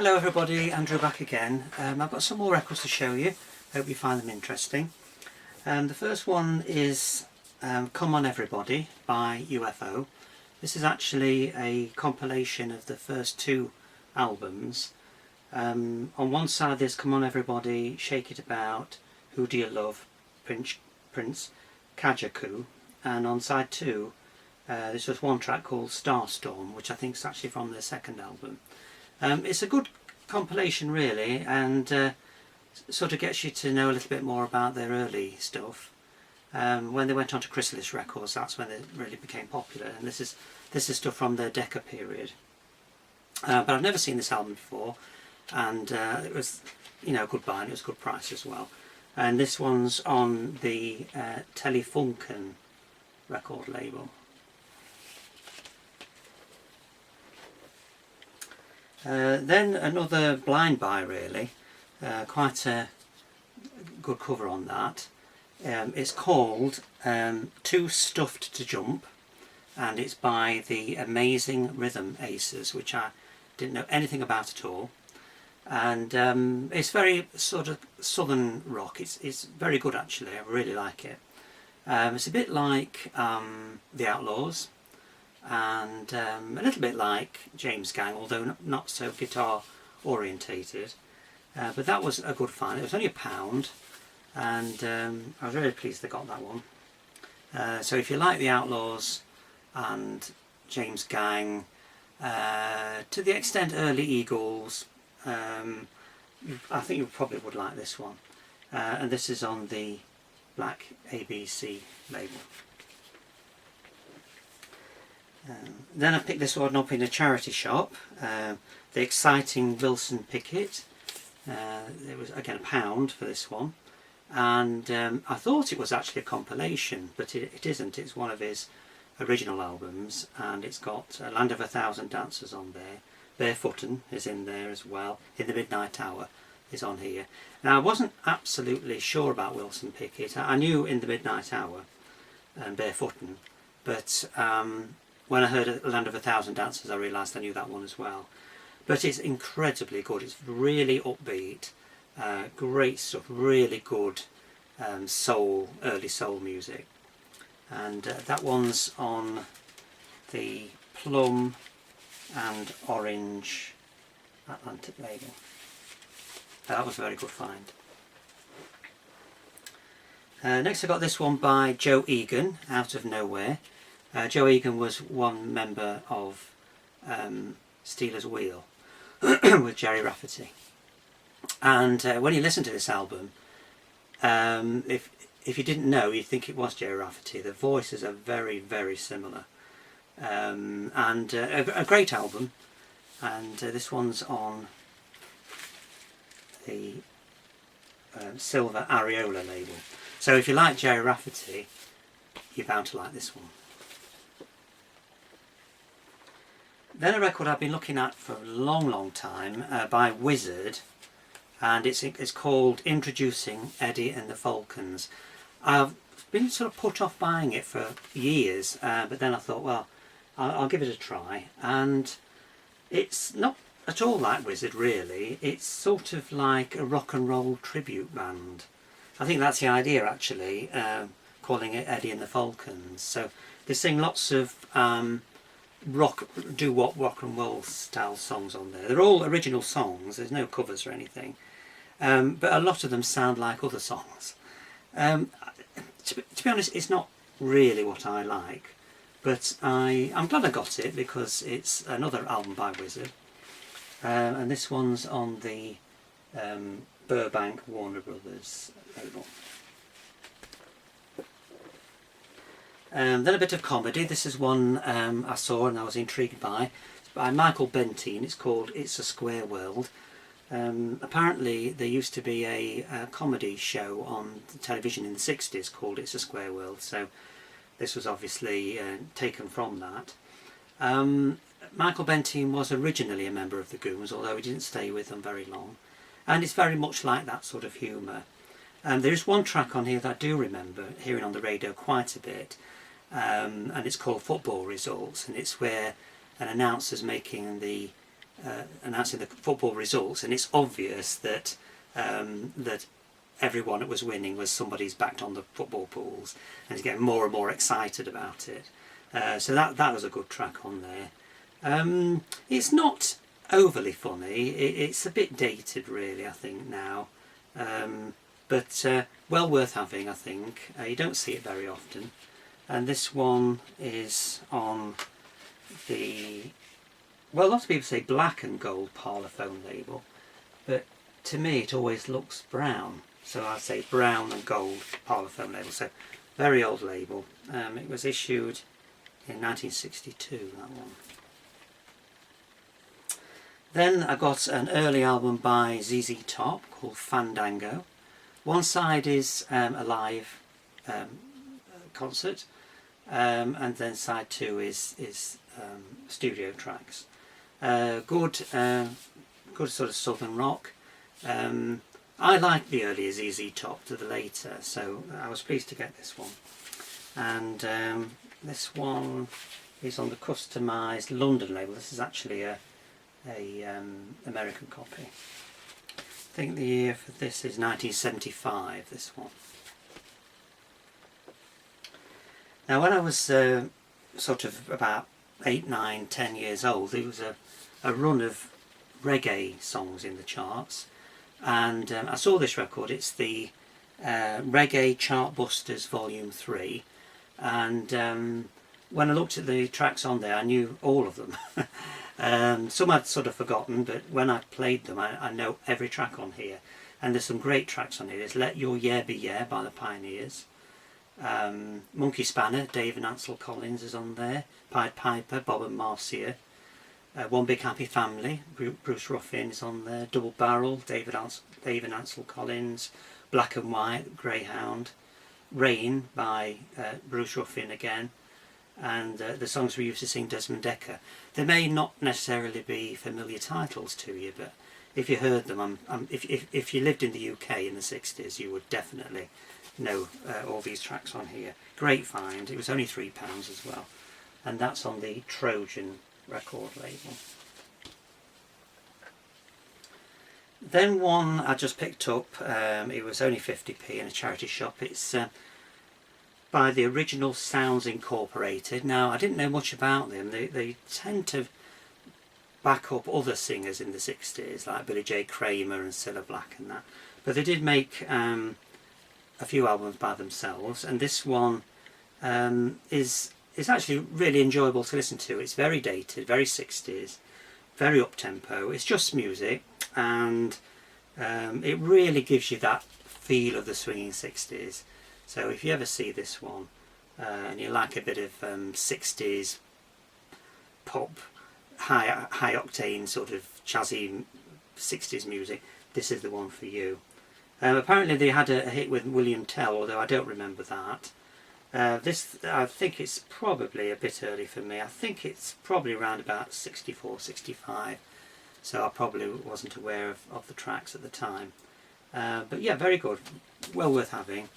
Hello everybody, Andrew back again. I've got some more records to show you. Hope you find them interesting. The first one is Come On Everybody by UFO. This is actually a compilation of the first two albums. On one side there's Come On Everybody, Shake It About, Who Do You Love, Prince, Kajaku, and on side two there's just one track called Starstorm, which I think is actually from their second album. It's a good compilation really, and sort of gets you to know a little bit more about their early stuff. When they went on to Chrysalis Records, that's when they really became popular, and this is stuff from their Decca period. But I've never seen this album before, and it was, you know, a good buy, and it was a good price as well. And this one's on the Telefunken record label. Then another blind buy really, quite a good cover on that. It's called Too Stuffed to Jump, and it's by the Amazing Rhythm Aces, which I didn't know anything about at all. And it's very sort of southern rock. It's very good actually, I really like it. It's a bit like The Outlaws, and a little bit like James Gang, although not so guitar orientated, but that was a good find. It was only £1, and I was really pleased they got that one. So if you like The Outlaws and James Gang, to the extent early Eagles, I think you probably would like this one. And this is on the black ABC label. Then I picked this one up in a charity shop, the exciting Wilson Pickett. It was again £1 for this one, and I thought it was actually a compilation, but it isn't. It's one of his original albums, and it's got Land of a Thousand Dancers on there. Barefootin' is in there as well. In the Midnight Hour is on here. Now I wasn't absolutely sure about Wilson Pickett. I knew In the Midnight Hour and Barefootin', but when I heard Land of a Thousand Dancers I realised I knew that one as well. But it's incredibly good. It's really upbeat, great stuff, really good early soul music. And that one's on the plum and orange Atlantic label. That was a very good find. Next I got this one by Joe Egan, Out of Nowhere. Joe Egan was one member of Stealers Wheel with Jerry Rafferty, and when you listen to this album, if you didn't know, you'd think it was Jerry Rafferty. The voices are very, very similar, and a great album. And this one's on the Silver Areola label. So if you like Jerry Rafferty, you're bound to like this one. Then a record I've been looking at for a long time by Wizard, and it's called Introducing Eddie and the Falcons. I've been sort of put off buying it for years, but then I thought, well, I'll give it a try. And it's not at all like Wizard really. It's sort of like a rock and roll tribute band. I think that's the idea actually, calling it Eddie and the Falcons. So they sing lots of rock and roll style songs on there. They're all original songs, there's no covers or anything, but a lot of them sound like other songs. To be honest, it's not really what I like, but I'm glad I got it because it's another album by Wizard, and this one's on the Burbank Warner Brothers label. Then a bit of comedy. This is one I saw and I was intrigued by. It's by Michael Bentine. It's called It's a Square World. Apparently there used to be a comedy show on television in the 60s called It's a Square World, so this was obviously taken from that. Michael Bentine was originally a member of the Goons, although he didn't stay with them very long, and it's very much like that sort of humour. There's one track on here that I do remember hearing on the radio quite a bit, and it's called Football Results, and it's where an announcer's making the announcing the football results, and it's obvious that that everyone that was winning was somebody's backed on the football pools, and he's getting more and more excited about it. So that was a good track on there. It's not overly funny. It's a bit dated, really, I think now, but well worth having, I think. You don't see it very often. And this one is on the, well, lots of people say black and gold parlophone label, but to me it always looks brown, so I say brown and gold parlophone label. So very old label. It was issued in 1962, that one. Then I got an early album by ZZ Top called Fandango. One side is a live concert, and then side 2 is studio tracks. Good sort of southern rock. I like the earlier ZZ Top to the later, so I was pleased to get this one. And this one is on the customised London label. This is actually a American copy. I think the year for this is 1975, this one. Now when I was sort of about 8, 9, 10 years old, there was a run of reggae songs in the charts, and I saw this record. It's the Reggae Chartbusters Volume 3, and when I looked at the tracks on there, I knew all of them. Some I'd sort of forgotten, but when I played them, I know every track on here. And there's some great tracks on here. There's Let Your Yeah Be Yeah by the Pioneers. Monkey Spanner, Dave and Ansel Collins is on there. Pied Piper, Bob and Marcia. One Big Happy Family, Bruce Ruffin is on there. Double Barrel, Dave and Ansel Collins. Black and White, Greyhound. Rain by Bruce Ruffin again. And the songs we used to sing, Desmond Dekker. They may not necessarily be familiar titles to you, but if you heard them, if you lived in the UK in the 60s, you would definitely know all these tracks on here. Great find. It was only £3 as well, and that's on the Trojan record label. Then one I just picked up. It was only 50p in a charity shop. It's by the Original Sounds Incorporated. Now, I didn't know much about them. They tend to back up other singers in the 60s, like Billy J. Kramer and Cilla Black and that. But they did make a few albums by themselves, and this one is actually really enjoyable to listen to. It's very dated, very 60s, very up-tempo. It's just music, and it really gives you that feel of the swinging 60s. So if you ever see this one and you like a bit of 60s pop, high octane sort of jazzy 60s music, this is the one for you. Apparently they had a hit with William Tell, although I don't remember that. This, I think it's probably a bit early for me. I think it's probably around about 64, 65, so I probably wasn't aware of the tracks at the time. But yeah, very good, well worth having.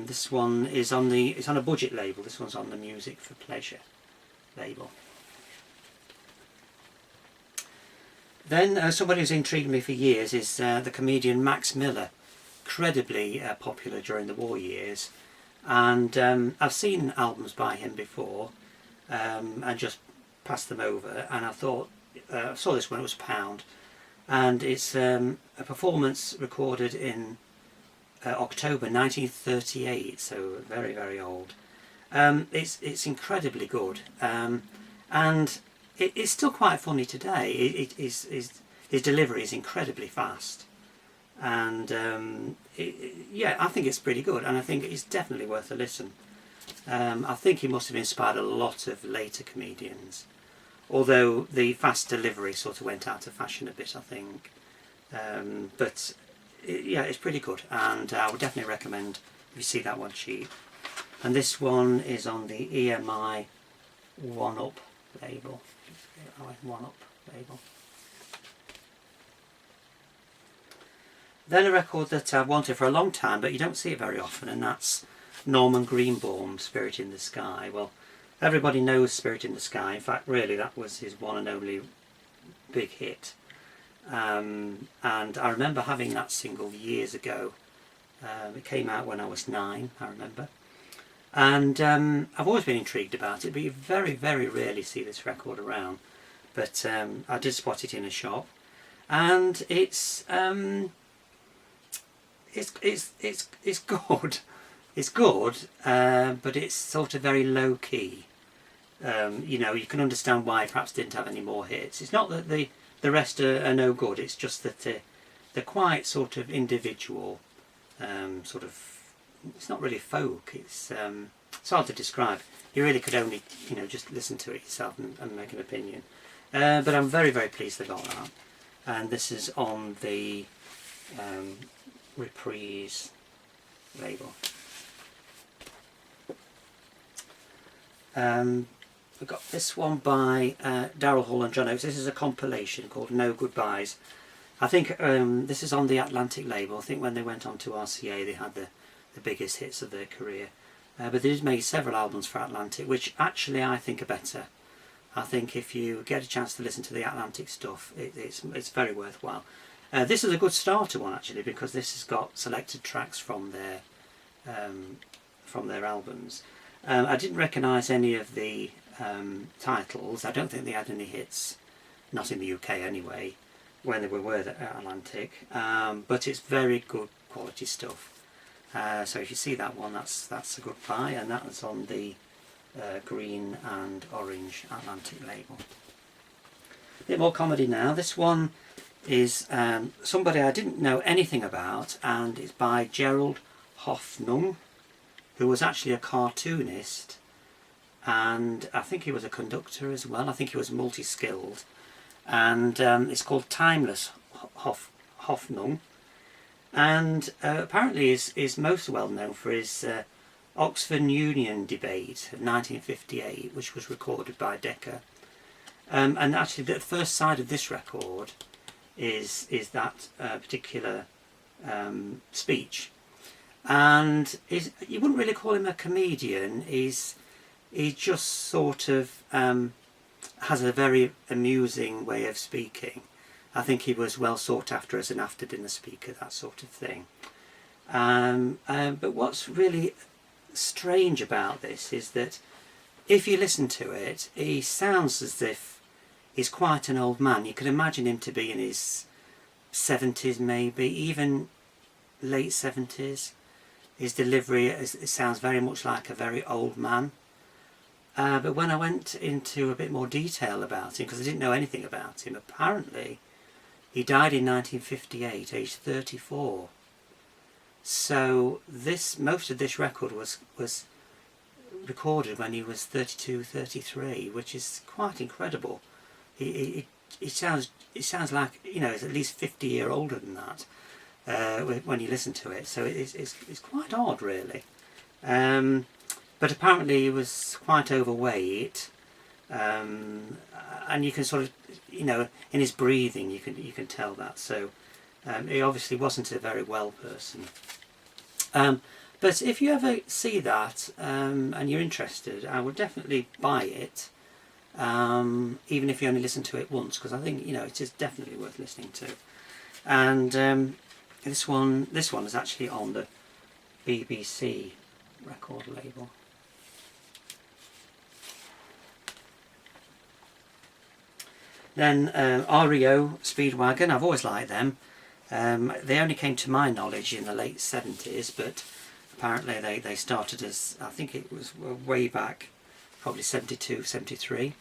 This one is on it's on a budget label. This one's on the Music for Pleasure label. Then somebody who's intrigued me for years is the comedian Max Miller, incredibly popular during the war years, and I've seen albums by him before and just passed them over, and I thought I saw this one. It was £1, and it's a performance recorded in October 1938, so very, very old. It's incredibly good, and it's still quite funny today. His delivery is incredibly fast, and yeah, I think it's pretty good, and I think it's definitely worth a listen. I think he must have inspired a lot of later comedians, although the fast delivery sort of went out of fashion a bit, I think. But yeah, it's pretty good, and I would definitely recommend if you see that one cheap. And this one is on the EMI 1-Up label. 1-Up label. Then a record that I've wanted for a long time, but you don't see it very often, and that's Norman Greenbaum, Spirit in the Sky. Well, everybody knows Spirit in the Sky. In fact, really, that was his one and only big hit. And I remember having that single years ago. It came out when I was 9, I remember. And I've always been intrigued about it, but you very, very rarely see this record around. But I did spot it in a shop, and it's good. It's good, but it's sort of very low key. You know, you can understand why it perhaps didn't have any more hits. It's not that the rest are no good. It's just that they're quite sort of individual. Sort of, it's not really folk. It's hard to describe. You really could only, you know, just listen to it yourself and make an opinion. But I'm very, very pleased they got that. And this is on the Reprise label. We've got this one by Darrell Hall and John Oates. This is a compilation called No Goodbyes. I think this is on the Atlantic label. I think when they went on to RCA they had the biggest hits of their career. But they did make several albums for Atlantic, which actually I think are better. I think if you get a chance to listen to the Atlantic stuff, it's very worthwhile. This is a good starter one actually, because this has got selected tracks from their albums. I didn't recognise any of the titles. I don't think they had any hits, not in the UK anyway, when they were at Atlantic. But it's very good quality stuff. So if you see that one, that's a good buy, and that was on the green and orange Atlantic label. A bit more comedy now. This one is somebody I didn't know anything about, and it's by Gerald Hoffnung, who was actually a cartoonist, and I think he was a conductor as well. I think he was multi-skilled, and it's called Timeless Hoffnung, and apparently is most well known for his Oxford Union debate of 1958, which was recorded by Decca. And actually the first side of this record is that particular speech. And you wouldn't really call him a comedian. He just sort of has a very amusing way of speaking. I think he was well sought after as an after dinner speaker, that sort of thing. But what's really strange about this is that if you listen to it, he sounds as if he's quite an old man. You could imagine him to be in his 70s, maybe even late 70s. His delivery, it sounds very much like a very old man. But when I went into a bit more detail about him, because I didn't know anything about him, apparently he died in 1958, aged 34. So most of this record was recorded when he was 32, 33, which is quite incredible. It sounds like, you know, he's at least 50 years older than that when you listen to it. So it's quite odd, really. But apparently he was quite overweight, and you can sort of, you know, in his breathing you can tell that. So he obviously wasn't a very well person. But if you ever see that and you're interested, I would definitely buy it, even if you only listen to it once, because I think, you know, it is definitely worth listening to. And this one is actually on the BBC record label. Then REO Speedwagon, I've always liked them. They only came to my knowledge in the late 70s, but apparently they started as, I think it was way back, probably 72, 73.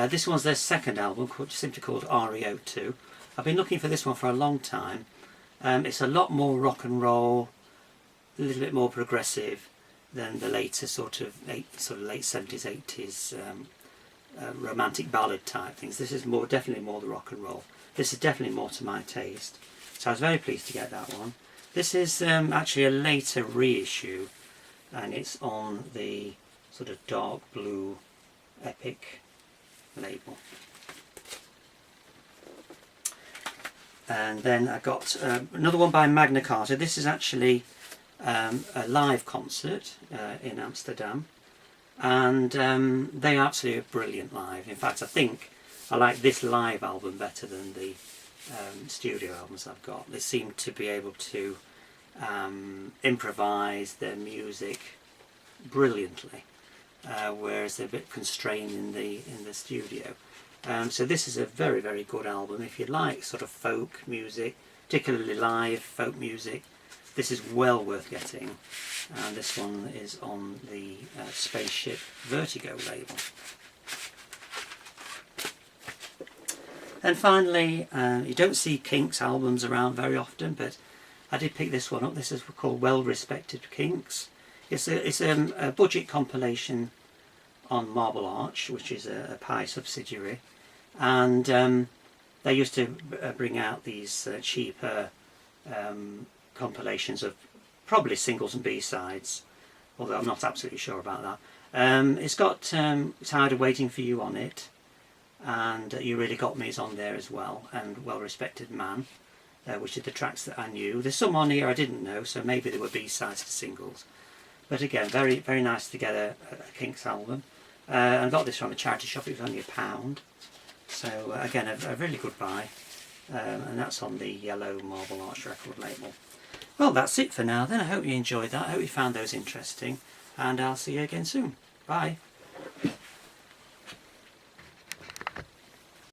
This one's their second album, simply called REO2. I've been looking for this one for a long time. It's a lot more rock and roll, a little bit more progressive than the later sort of late 70s, 80s romantic ballad type things. This is definitely more the rock and roll. This is definitely more to my taste. So I was very pleased to get that one. This is actually a later reissue, and it's on the sort of dark blue Epic label. And then I got another one by Magna Carta. This is actually a live concert in Amsterdam, and they are absolutely brilliant live. In fact, I think I like this live album better than the studio albums I've got. They seem to be able to improvise their music brilliantly, whereas they're a bit constrained in the studio. So this is a very, very good album if you like sort of folk music, particularly live folk music. This is well worth getting, and this one is on the Spaceship Vertigo label. And finally, you don't see Kinks albums around very often, but I did pick this one up. This is called Well Respected Kinks. It's a budget compilation on Marble Arch, which is a Pi subsidiary, and they used to bring out these cheaper compilations of probably singles and B-sides, although I'm not absolutely sure about that. It's got Tired of Waiting for You on it, and You Really Got Me is on there as well, and Well Respected Man, which are the tracks that I knew. There's some on here I didn't know, so maybe they were B-sides to singles. But again, very, very nice to get a Kinks album. I got this from a charity shop. It was only £1. So again, a really good buy, and that's on the yellow Marble Arch record label. Well, that's it for now then. I hope you enjoyed that. I hope you found those interesting, and I'll see you again soon. Bye.